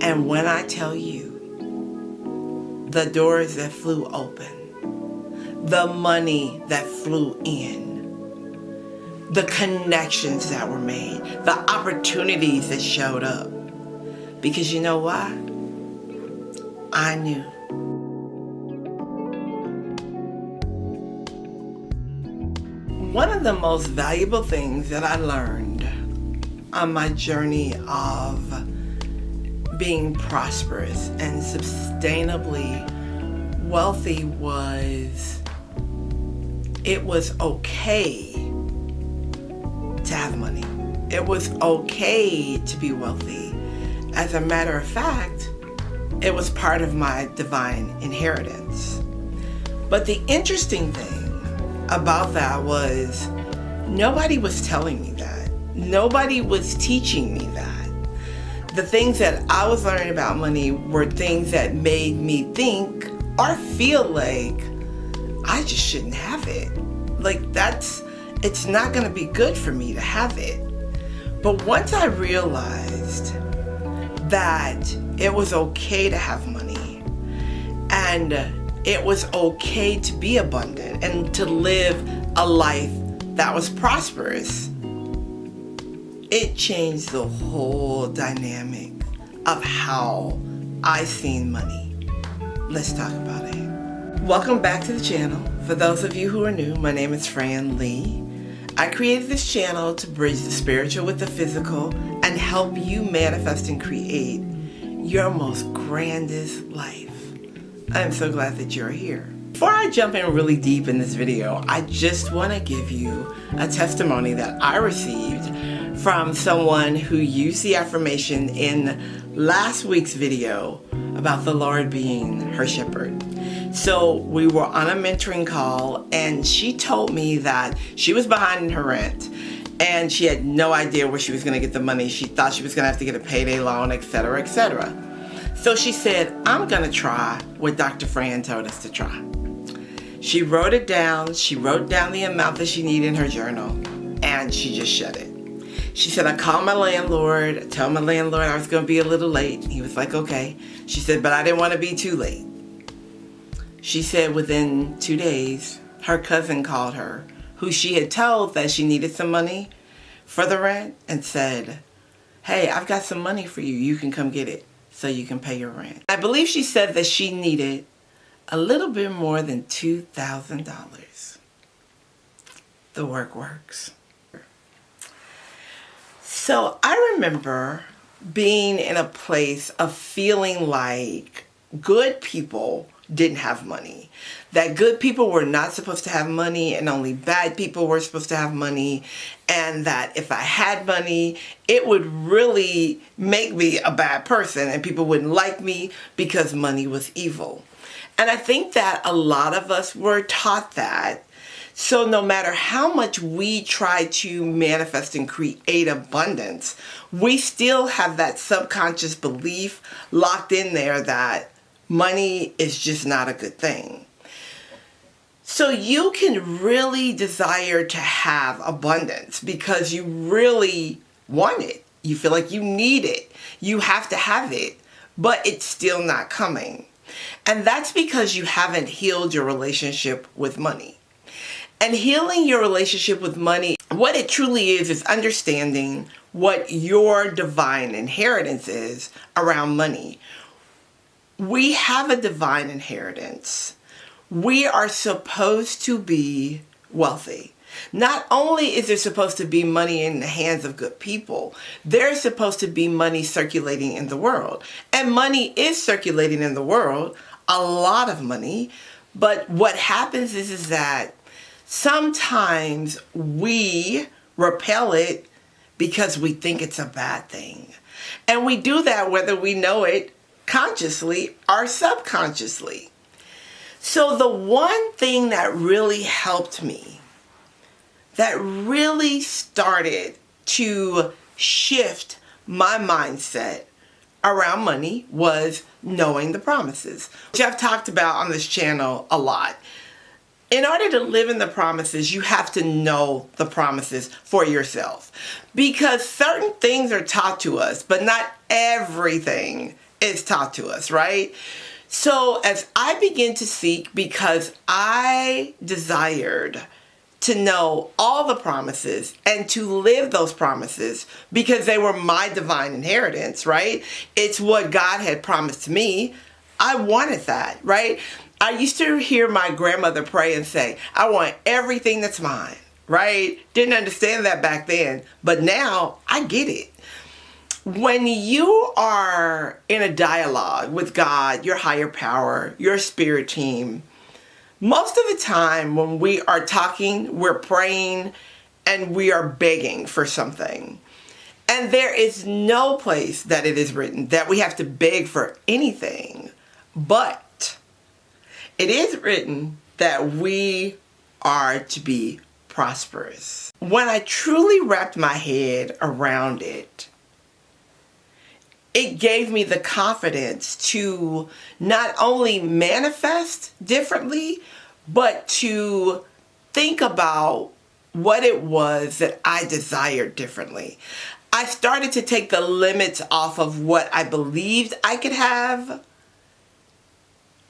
And when I tell you, the doors that flew open, the money that flew in, the connections that were made, the opportunities that showed up. Because you know why? I knew. One of the most valuable things that I learned on my journey of being prosperous and sustainably wealthy was it was okay to have money. It was okay to be wealthy. As a matter of fact, it was part of my divine inheritance. But the interesting thing about that was nobody was telling me that. Nobody was teaching me that. The things that I was learning about money were things that made me think or feel like I just shouldn't have it. Like it's not going to be good for me to have it. But once I realized that it was okay to have money and it was okay to be abundant and to live a life that was prosperous, it changed the whole dynamic of how I seen money. Let's talk about it. Welcome back to the channel. For those of you who are new, my name is Fran, Leigh. I created this channel to bridge the spiritual with the physical and help you manifest and create your most grandest life. I'm so glad that you're here. Before I jump in really deep in this video, I just want to give you a testimony that I received from someone who used the affirmation in last week's video about the Lord being her shepherd. So we were on a mentoring call and she told me that she was behind in her rent and she had no idea where she was going to get the money. She thought she was going to have to get a payday loan, etc., etc. So she said, I'm going to try what Dr. Fran told us to try. She wrote it down. She wrote down the amount that she needed in her journal and she just shut it. She said, I called my landlord. I told my landlord I was going to be a little late. He was like, okay. She said, but I didn't want to be too late. She said within 2 days, her cousin called her, who she had told that she needed some money for the rent, and said, hey, I've got some money for you. You can come get it so you can pay your rent. I believe she said that she needed a little bit more than $2,000. The work works. So I remember being in a place of feeling like good people didn't have money. That good people were not supposed to have money and only bad people were supposed to have money. And that if I had money, it would really make me a bad person and people wouldn't like me because money was evil. And I think that a lot of us were taught that. So no matter how much we try to manifest and create abundance, we still have that subconscious belief locked in there that money is just not a good thing. So you can really desire to have abundance because you really want it. You feel like you need it. You have to have it, but it's still not coming. And that's because you haven't healed your relationship with money. And healing your relationship with money, what it truly is understanding what your divine inheritance is around money. We have a divine inheritance. We are supposed to be wealthy. Not only is there supposed to be money in the hands of good people, there's supposed to be money circulating in the world. And money is circulating in the world, a lot of money. But what happens is that sometimes we repel it because we think it's a bad thing. And we do that whether we know it consciously or subconsciously. So the one thing that really helped me, that really started to shift my mindset around money, was knowing the promises, which I've talked about on this channel a lot. In order to live in the promises, you have to know the promises for yourself. Because certain things are taught to us, but not everything is taught to us, right? So as I began to seek, because I desired to know all the promises and to live those promises because they were my divine inheritance, right? It's what God had promised me. I wanted that, right? I used to hear my grandmother pray and say, I want everything that's mine, right? Didn't understand that back then, but now I get it. When you are in a dialogue with God, your higher power, your spirit team, most of the time when we are talking, we're praying and we are begging for something. And there is no place that it is written that we have to beg for anything, but it is written that we are to be prosperous. When I truly wrapped my head around it, it gave me the confidence to not only manifest differently, but to think about what it was that I desired differently. I started to take the limits off of what I believed I could have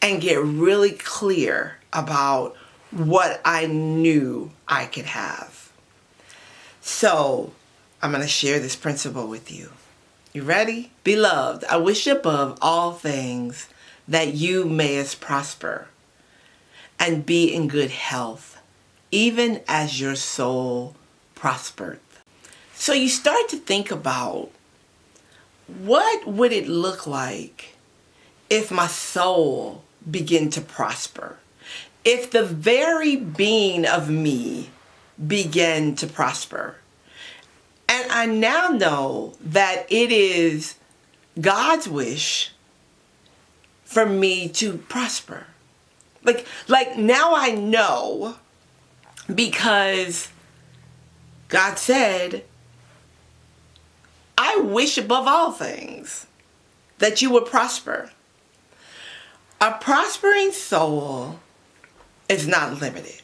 and get really clear about what I knew I could have. So I'm going to share this principle with you. You ready? Beloved, I wish above all things that you mayest prosper and be in good health, even as your soul prospereth. So you start to think about, what would it look like if my soul began to prosper? If the very being of me began to prosper? And I now know that it is God's wish for me to prosper. Like now I know, because God said, I wish above all things that you would prosper. A prospering soul is not limited.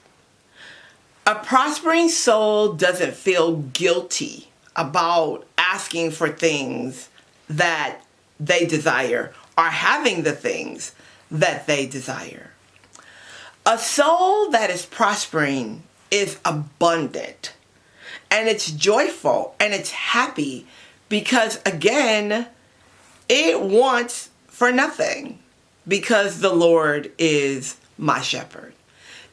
A prospering soul doesn't feel guilty about asking for things that they desire or having the things that they desire. A soul that is prospering is abundant, and it's joyful, and it's happy because, again, it wants for nothing because the Lord is my shepherd.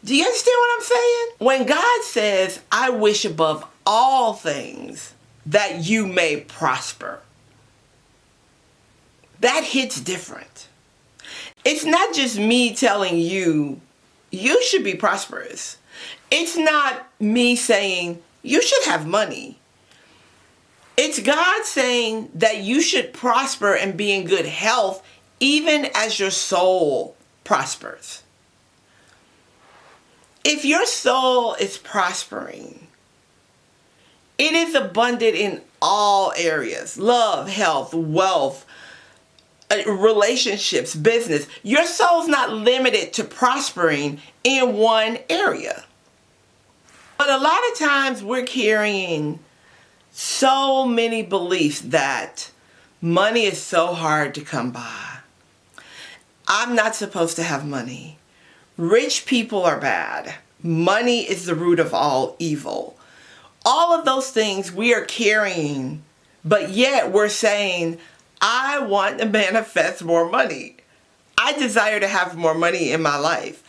Do you understand what I'm saying? When God says, I wish above all things that you may prosper, that hits different. It's not just me telling you, you should be prosperous. It's not me saying, you should have money. It's God saying that you should prosper and be in good health, even as your soul prospers. If your soul is prospering, it is abundant in all areas: love, health, wealth, relationships, business. Your soul's not limited to prospering in one area. But a lot of times we're carrying so many beliefs that money is so hard to come by. I'm not supposed to have money. Rich people are bad. Money is the root of all evil. All of those things we are carrying, but yet we're saying, I want to manifest more money. I desire to have more money in my life.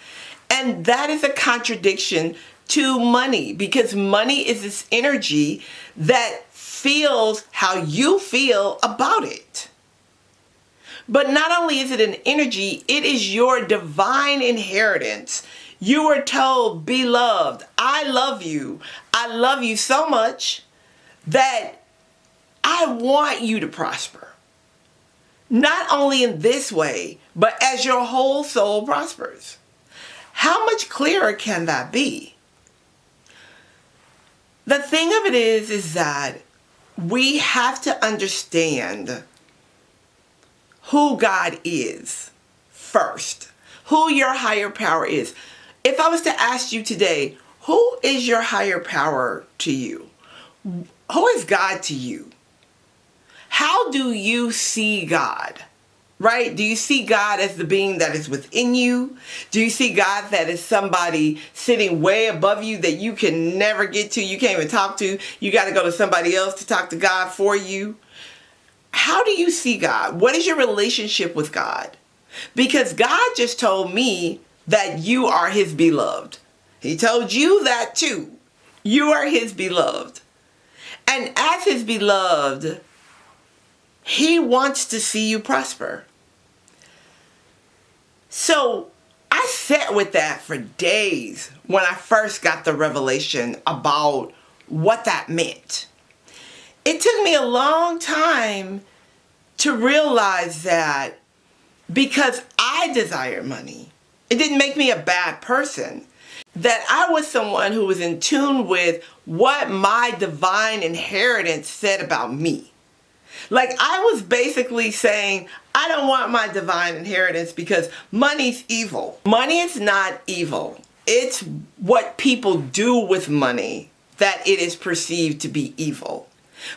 And that is a contradiction to money, because money is this energy that feels how you feel about it. But not only is it an energy, it is your divine inheritance. You were told, beloved, I love you. I love you so much that I want you to prosper. Not only in this way, but as your whole soul prospers. How much clearer can that be? The thing of it is that we have to understand who God is first, who your higher power is. If I was to ask you today, who is your higher power to you? Who is God to you? How do you see God? Right? Do you see God as the being that is within you? Do you see God that is somebody sitting way above you that you can never get to, you can't even talk to? You got to go to somebody else to talk to God for you. How do you see God? What is your relationship with God? Because God just told me that you are his beloved. He told you that too. You are his beloved. And as his beloved, he wants to see you prosper. So I sat with that for days when I first got the revelation about what that meant. It took me a long time to realize that because I desired money, it didn't make me a bad person. That I was someone who was in tune with what my divine inheritance said about me. Like I was basically saying, I don't want my divine inheritance because money's evil. Money is not evil. It's what people do with money that it is perceived to be evil.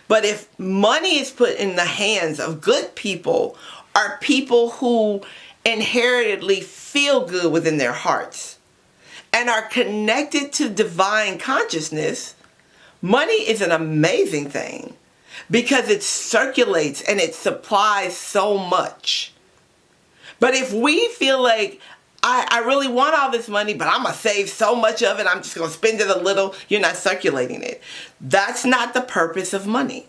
But if money is put in the hands of good people or people who inheritedly feel good within their hearts and are connected to divine consciousness, money is an amazing thing. Because it circulates and it supplies so much. But if we feel like, I really want all this money, but I'm going to save so much of it, I'm just going to spend it a little, you're not circulating it. That's not the purpose of money.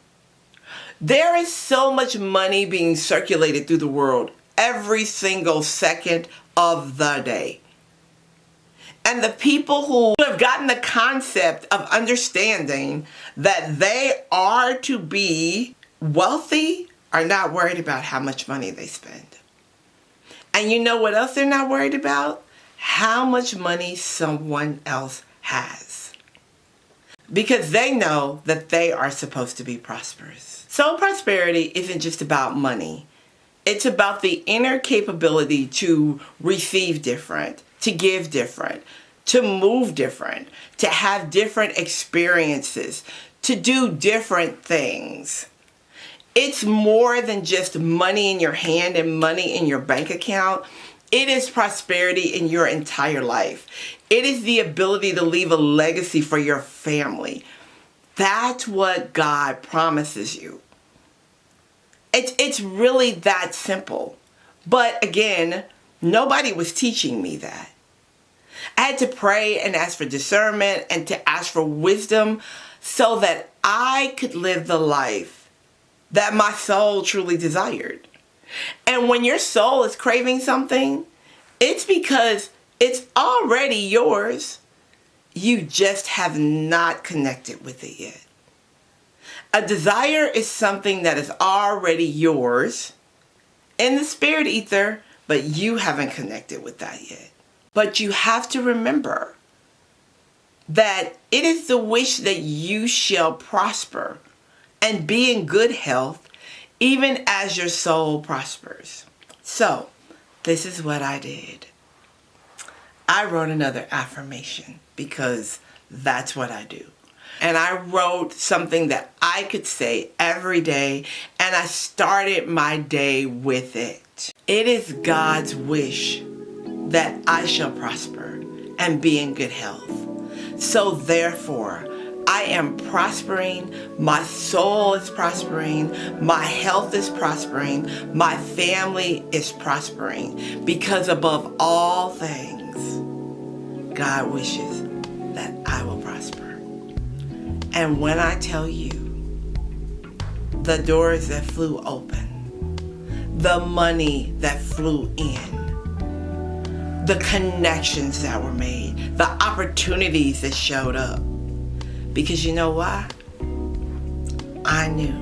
There is so much money being circulated through the world every single second of the day. And the people who have gotten the concept of understanding that they are to be wealthy are not worried about how much money they spend. And you know what else they're not worried about? How much money someone else has. Because they know that they are supposed to be prosperous. So prosperity isn't just about money. It's about the inner capability to receive different, to give different, to move different, to have different experiences, to do different things. It's more than just money in your hand and money in your bank account. It is prosperity in your entire life. It is the ability to leave a legacy for your family. That's what God promises you. It's really that simple. But again, nobody was teaching me that. I had to pray and ask for discernment and to ask for wisdom so that I could live the life that my soul truly desired. And when your soul is craving something, it's because it's already yours. You just have not connected with it yet. A desire is something that is already yours in the spirit ether, but you haven't connected with that yet. But you have to remember that it is the wish that you shall prosper and be in good health, even as your soul prospers. So, this is what I did. I wrote another affirmation because that's what I do. And I wrote something that I could say every day, and I started my day with it. It is God's wish that I shall prosper and be in good health. So therefore, I am prospering, my soul is prospering, my health is prospering, my family is prospering, because above all things, God wishes that I will prosper. And when I tell you, the doors that flew open, the money that flew in, the connections that were made, the opportunities that showed up. Because you know why? I knew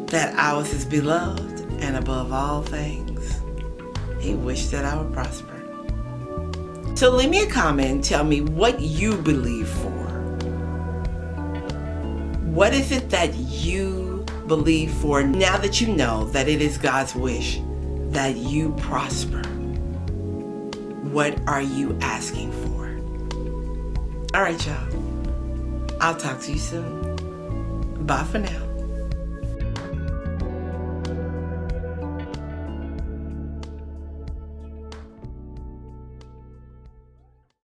that I was his beloved, and above all things, he wished that I would prosper. So leave me a comment and tell me what you believe for. What is it that you believe for now that you know that it is God's wish that you prosper? What are you asking for? All right, y'all. I'll talk to you soon. Bye for now.